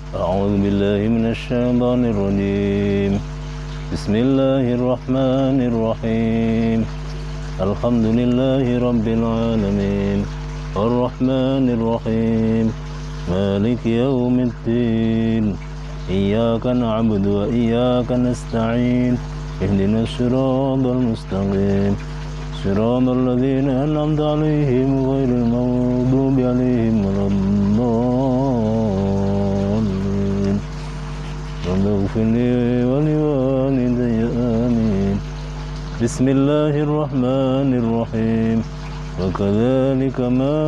أعوذ بالله من الشيطان الرجيم بسم الله الرحمن الرحيم الحمد لله رب العالمين الرحمن الرحيم مالك يوم الدين إياك نعبد وإياك نستعين اهدنا الصراط المستقيم صراط الذين أنعمت عليهم غير المغضوب عليهم ولا الضالين رب اغفر لي ولوالدي آمين بسم الله الرحمن الرحيم وكذلك ما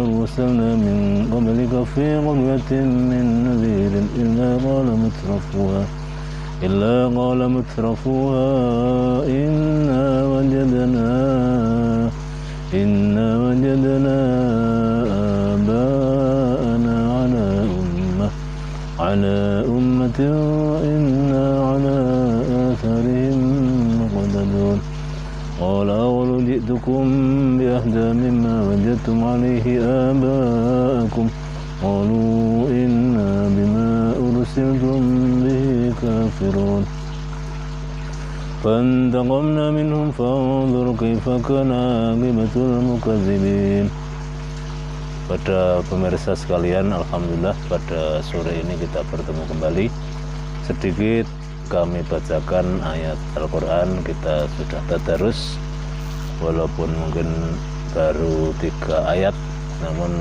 أرسلنا من قبلك في قرية من نذير إلا قال مترفوها إنا وجدنا آباءنا على أمة وإنا على آثارهم مقتدون قال أولو جئتكم بأهدى مما وجدتم عليه آباءكم قالوا إنا بما أرسلتم به كافرون فانتقمنا منهم فانظر كيف كان عاقبة المكذبين. Pada pemirsa sekalian, alhamdulillah pada sore ini kita bertemu kembali. Sedikit kami bacakan ayat Al-Quran, kita sudah tadarus walaupun mungkin baru 3 ayat, namun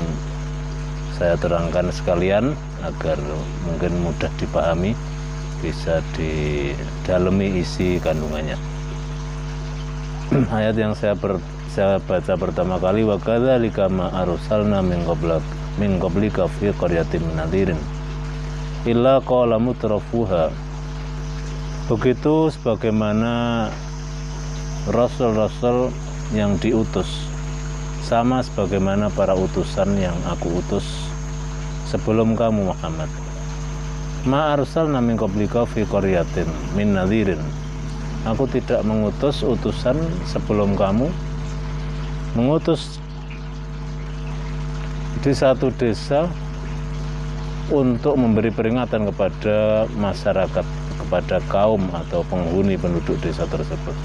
saya terangkan sekalian agar mungkin mudah dipahami, bisa didalami isi kandungannya. Ayat yang saya baca pertama kali, wa kadzalika ma arsalna min qablika fi qaryatin min nadhirin illa qala mutrafuha. Begitu sebagaimana rasul-rasul yang diutus, sama sebagaimana para utusan yang aku utus sebelum kamu Muhammad. Ma arsalna min qablika fi qaryatin min nadhirin. Aku tidak mengutus utusan sebelum kamu, mengutus di satu desa untuk memberi peringatan kepada masyarakat, kepada kaum atau penghuni penduduk desa tersebut.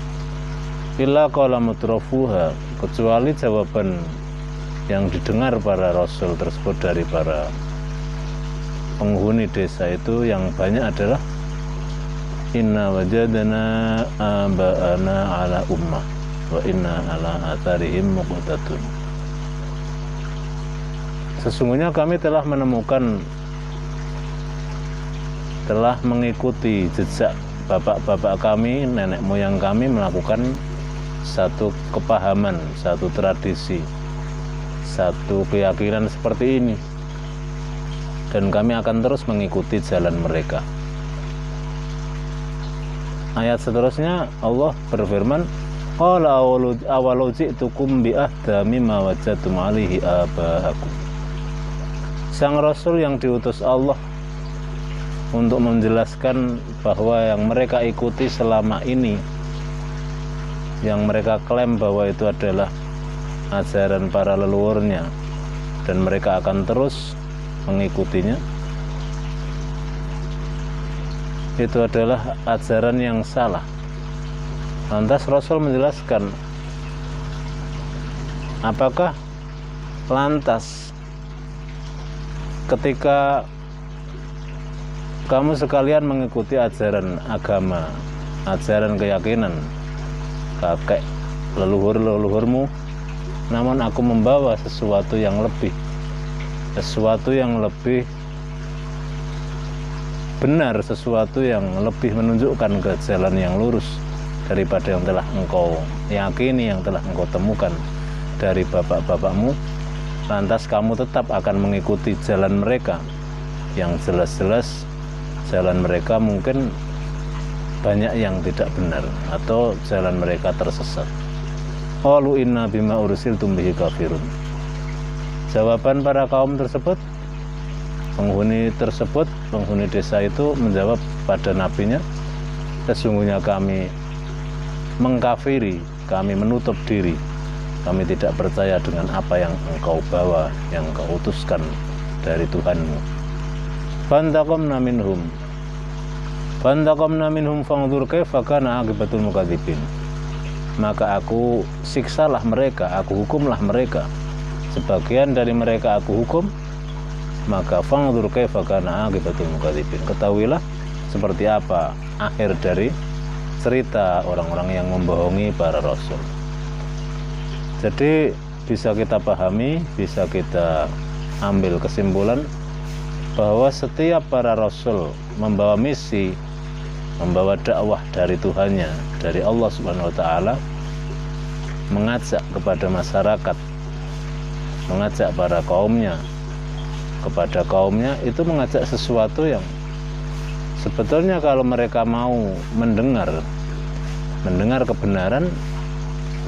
Illa qala mutrafuha, kecuali jawaban yang didengar para rasul tersebut dari para penghuni desa itu yang banyak adalah inna wajadna aba'ana ala ummah wa inna ala atharihim muqtadun. Sesungguhnya kami telah mengikuti jejak bapak-bapak kami, nenek moyang kami melakukan satu kepahaman, satu tradisi, satu keyakinan seperti ini, dan kami akan terus mengikuti jalan mereka. Ayat seterusnya Allah berfirman, qala awalau ji'tukum bi ahda mimma wajadtum alaihi aba'akum. Sang Rasul yang diutus Allah untuk menjelaskan bahwa yang mereka ikuti selama ini, yang mereka klaim bahwa itu adalah ajaran para leluhurnya dan mereka akan terus mengikutinya, itu adalah ajaran yang salah. Lantas Rasul menjelaskan, apakah lantas ketika kamu sekalian mengikuti ajaran agama, ajaran keyakinan kakek leluhur-leluhurmu, namun aku membawa sesuatu yang lebih benar, sesuatu yang lebih menunjukkan ke jalan yang lurus daripada yang telah engkau yakini, yang telah engkau temukan dari bapak-bapakmu, lantas kamu tetap akan mengikuti jalan mereka yang jelas-jelas jalan mereka mungkin banyak yang tidak benar atau jalan mereka tersesat. Qalu inna bima ursiltum bihi kafirun. Jawaban para kaum tersebut, penghuni desa itu menjawab pada nabinya, sesungguhnya kami mengkafiri, kami menutup diri, kami tidak percaya dengan apa yang engkau bawa, yang engkau utuskan dari Tuhanmu. Fantaqamna minhum fanzur kaifa kana aqibatul mukadzibin. Maka aku siksalah mereka, aku hukumlah mereka. Sebagian dari mereka aku hukum, maka fanzur kaifa kana aqibatul mukadzibin. Ketahuilah seperti apa akhir dari cerita orang-orang yang membohongi para rasul. Jadi bisa kita pahami, bisa kita ambil kesimpulan bahwa setiap para rasul membawa misi, membawa dakwah dari Tuhannya, dari Allah Subhanahu wa taala, mengajak kepada masyarakat, mengajak para kaumnya, kepada kaumnya itu mengajak sesuatu yang sebetulnya kalau mereka mau mendengar kebenaran,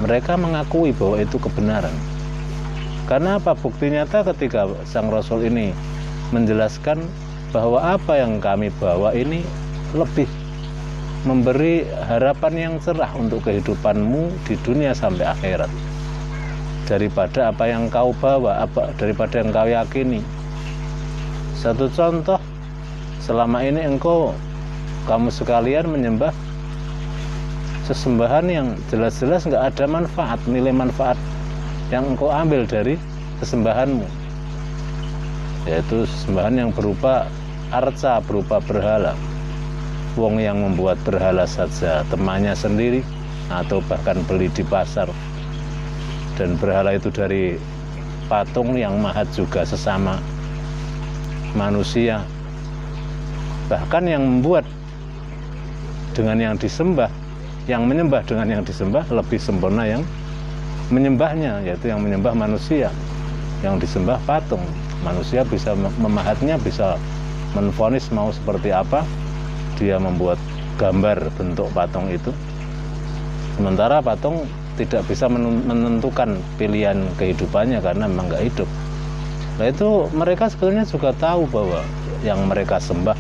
mereka mengakui bahwa itu kebenaran. Karena apa? Bukti nyata ketika sang Rasul ini menjelaskan bahwa apa yang kami bawa ini lebih memberi harapan yang cerah untuk kehidupanmu di dunia sampai akhirat daripada apa yang kau bawa, daripada yang kau yakini. Satu contoh, selama ini kamu sekalian menyembah sesembahan yang jelas-jelas nggak ada manfaat, nilai manfaat yang engkau ambil dari sesembahanmu, yaitu sesembahan yang berupa arca, berupa berhala. Wong yang membuat berhala saja temannya sendiri atau bahkan beli di pasar, dan berhala itu dari patung yang mahat juga sesama manusia. Bahkan yang membuat dengan yang disembah, yang menyembah dengan yang disembah lebih sempurna yang menyembahnya, yaitu yang menyembah manusia, yang disembah patung. Manusia bisa memahatnya, bisa menvonis mau seperti apa, dia membuat gambar bentuk patung itu, sementara patung tidak bisa menentukan pilihan kehidupannya karena memang nggak hidup. Nah itu mereka sebetulnya juga tahu bahwa yang mereka sembah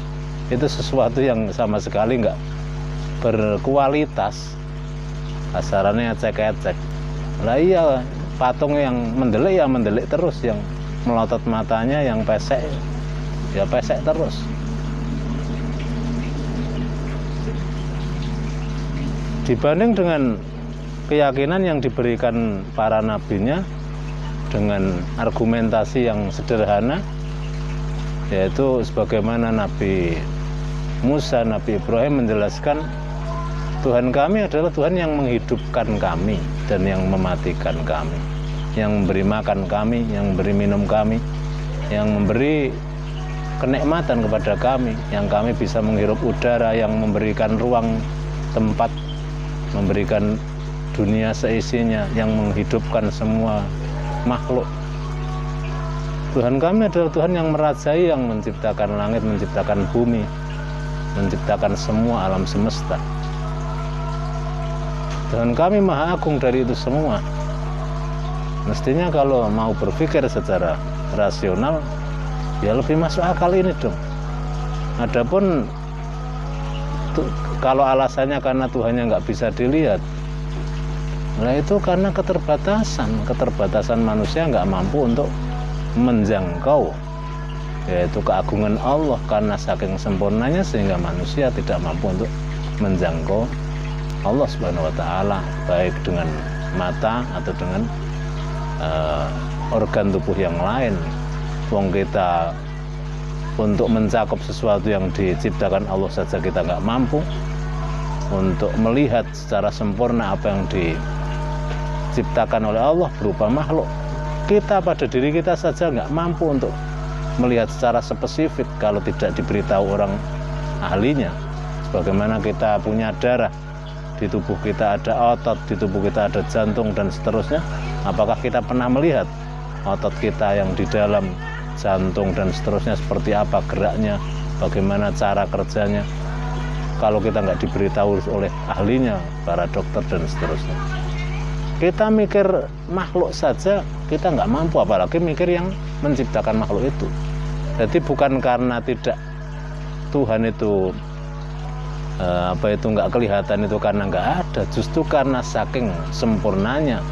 itu sesuatu yang sama sekali nggak berkualitas, asarannya ecek-ecek. Lah iya, patung yang mendelik ya mendelik terus, yang melotot matanya, yang pesek ya pesek terus. Dibanding dengan keyakinan yang diberikan para nabinya dengan argumentasi yang sederhana, yaitu sebagaimana Nabi Musa, Nabi Ibrahim menjelaskan, Tuhan kami adalah Tuhan yang menghidupkan kami dan yang mematikan kami, yang memberi makan kami, yang memberi minum kami, yang memberi kenikmatan kepada kami, yang kami bisa menghirup udara, yang memberikan ruang tempat, memberikan dunia seisinya, yang menghidupkan semua makhluk. Tuhan kami adalah Tuhan yang merajai, yang menciptakan langit, menciptakan bumi, menciptakan semua alam semesta. Tuhan kami maha agung dari itu semua. Mestinya kalau mau berpikir secara rasional, ya lebih masuk akal ini dong. Adapun kalau alasannya karena Tuhannya nggak bisa dilihat, nah itu karena keterbatasan manusia nggak mampu untuk menjangkau, yaitu keagungan Allah, karena saking sempurnanya sehingga manusia tidak mampu untuk menjangkau Allah Subhanahu wa taala, baik dengan mata atau dengan organ tubuh yang lain. Wong kita untuk mencakup sesuatu yang diciptakan Allah saja kita nggak mampu, untuk melihat secara sempurna apa yang diciptakan oleh Allah berupa makhluk. Kita pada diri kita saja nggak mampu untuk melihat secara spesifik kalau tidak diberitahu orang ahlinya. Sebagaimana kita punya darah, di tubuh kita ada otot, di tubuh kita ada jantung dan seterusnya. Apakah kita pernah melihat otot kita yang di dalam jantung dan seterusnya seperti apa geraknya, bagaimana cara kerjanya? Kalau kita nggak diberitahu oleh ahlinya, para dokter dan seterusnya. Kita mikir makhluk saja kita nggak mampu, apalagi mikir yang menciptakan makhluk itu. Jadi bukan karena tidak Tuhan itu nggak kelihatan, itu karena nggak ada, justru karena saking sempurnanya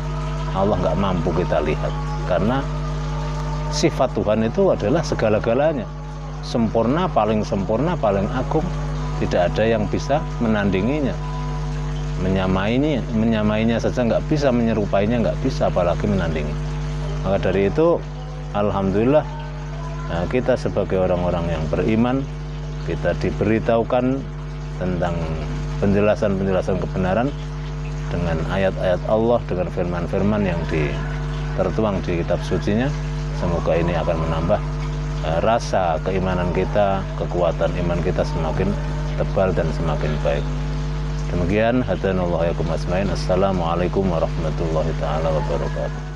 Allah nggak mampu kita lihat. Karena sifat Tuhan itu adalah segala-galanya. sempurna, paling agung, tidak ada yang bisa menandinginya, menyamainya saja nggak bisa, menyerupainya nggak bisa, apalagi menandingi. Maka dari itu, alhamdulillah, kita sebagai orang-orang yang beriman, kita diberitahukan tentang penjelasan kebenaran dengan ayat-ayat Allah, dengan firman-firman yang tertuang di kitab sucinya. Semoga ini akan menambah rasa keimanan kita, kekuatan iman kita semakin tebal dan semakin baik. Demikian, hadanallahu yakum asmain. Assalamualaikum warahmatullahi taala wabarakatuh.